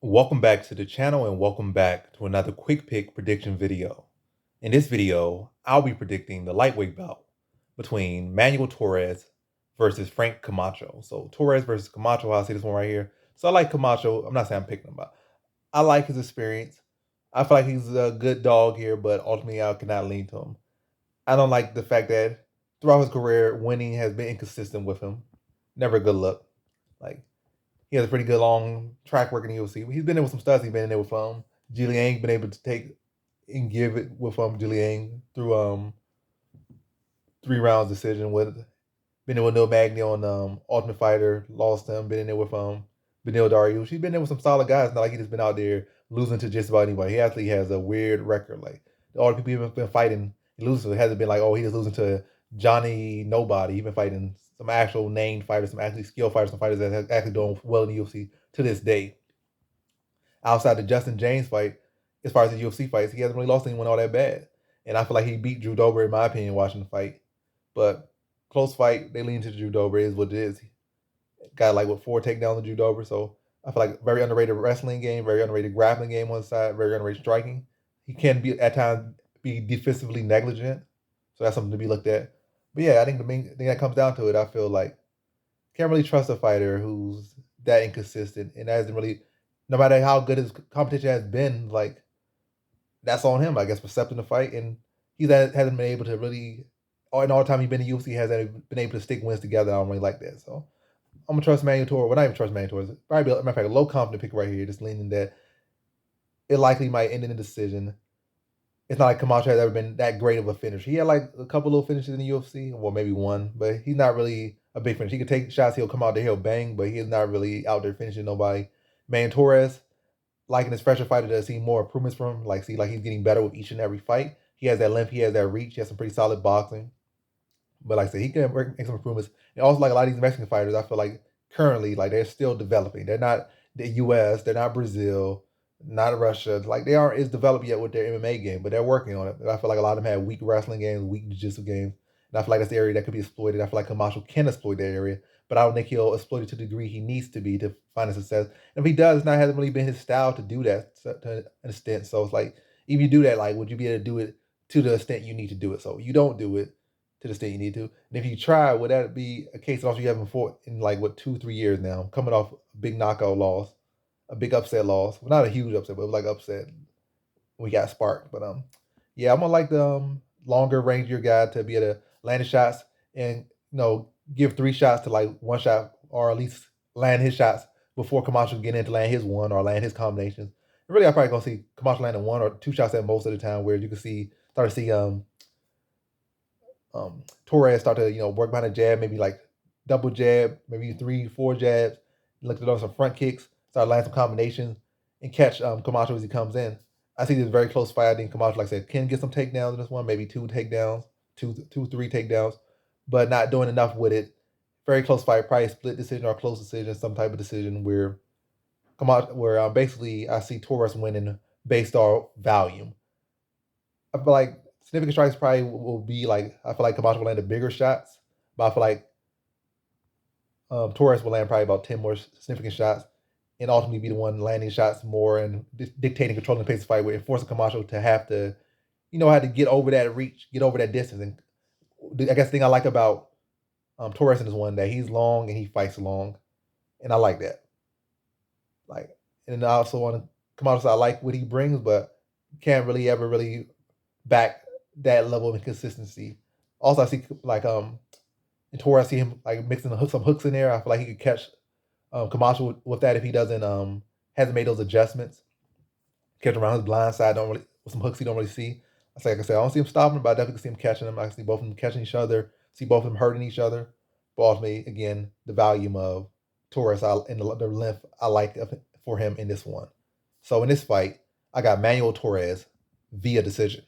Welcome back to the channel and welcome back to another quick pick prediction video. In this video, I'll be predicting the lightweight bout between Manuel Torres versus Frank Camacho. So Torres versus Camacho, I see this one right here. So I like Camacho. I'm not saying I'm picking him, but I like his experience. I feel like he's a good dog here, but ultimately I cannot lean to him. I don't like the fact that throughout his career, winning has been inconsistent with him. Never a good look. Like he has a pretty good long track record in the UFC. He's been in with some studs. He's been in there with Jiliang, been able to take and give it with Jiliang through 3 rounds decision with been in with Neil Magny on Ultimate Fighter, lost him, been in there with Benil Dariush. She's been there with some solid guys, not like he's just been out there losing to just about anybody. He actually has a weird record. Like all the people he's been fighting, he loses to. It hasn't been like, oh, he just losing to Johnny Nobody. He's been fighting some actual named fighters, some actually skilled fighters, some fighters that have actually doing well in the UFC to this day. Outside the Justin James fight, as far as the UFC fights, he hasn't really lost anyone all that bad. And I feel like he beat Drew Dober, in my opinion, watching the fight. But close fight, they lean to Drew Dober, is what it is. Got like what 4 takedowns on Drew Dober, so I feel like very underrated wrestling game, very underrated grappling game on the side, very underrated striking. He can be at times be defensively negligent, so that's something to be looked at. But yeah, I think the main thing that comes down to it, I feel like can't really trust a fighter who's that inconsistent and hasn't really, no matter how good his competition has been, like that's on him, I guess, for accepting the fight. And hasn't been able to really, or in all the time he's been in the UFC, hasn't been able to stick wins together. I don't really like that. So I'm gonna trust Manuel Torres. Well, not even trust Manuel Torres. Probably, matter of fact, a low confident pick right here, just leaning that it likely might end in a decision. It's not like Camacho has ever been that great of a finisher. He had like a couple little finishes in the UFC, well, maybe one, but he's not really a big finisher. He can take shots, he'll come out there, he'll bang, but he's not really out there finishing nobody. Man Torres, liking his fresher fighter, to see more improvements from him. Like, see, like he's getting better with each and every fight. He has that length, he has that reach, he has some pretty solid boxing. But like I said, he can make some improvements. And also, like a lot of these Mexican fighters, I feel like currently, like they're still developing. They're not the U.S., they're not Brazil, not Russia. Like they aren't as developed yet with their MMA game, but they're working on it. And I feel like a lot of them have weak wrestling games, weak jiu-jitsu games. And I feel like that's the area that could be exploited. I feel like Camacho can exploit that area, but I don't think he'll exploit it to the degree he needs to be to find a success. And if he does, it's not hasn't really been his style to do that to an extent. So it's like, if you do that, like, would you be able to do it to the extent you need to do it? So you don't do it to the extent you need to. And if you try, would that be a case of also you haven't fought in like what 2, 3 years now, coming off a big knockout loss, a big upset loss? Well, not a huge upset, but it was like upset. We got sparked, but yeah, I'm gonna like the longer rangier guy to be able to land his shots and give 3 shots to like 1 shot, or at least land his shots before Camacho get in to land his one or land his combinations. And really, I probably gonna see Camacho landing 1 or 2 shots at most of the time, where you can start to see Torres start to work behind a jab, maybe like double jab, maybe 3, 4 jabs, look at some front kicks, start landing some combinations, and catch Camacho as he comes in. I see this very close fight. I think Camacho, like I said, can get some takedowns in this one, maybe 2 takedowns, 3 takedowns, but not doing enough with it. Very close fight, probably split decision or close decision, some type of decision where Camacho, where basically I see Torres winning based on volume. I feel like significant strikes probably will be like, I feel like Camacho will land the bigger shots, but I feel like Torres will land probably about 10 more significant shots and ultimately be the one landing shots more and dictating, controlling the pace of the fight, with forcing Camacho to have to, how to get over that reach, get over that distance. And I guess the thing I like about Torres in this one, that he's long and he fights long, and I like that. Like, and I also want to Camacho, I like what he brings, but can't really ever really back that level of inconsistency. Also, I see like in Torres, I see him like mixing some hooks in there. I feel like he could catch Camacho with that if he doesn't hasn't made those adjustments. Catch him around his blind side, don't really with some hooks he don't really see. Like I said, I don't see him stopping him, but I definitely see him catching him. I see both of them catching each other, see both of them hurting each other. But ultimately, again, the volume of Torres and the length I like for him in this one. So in this fight, I got Manuel Torres via decision.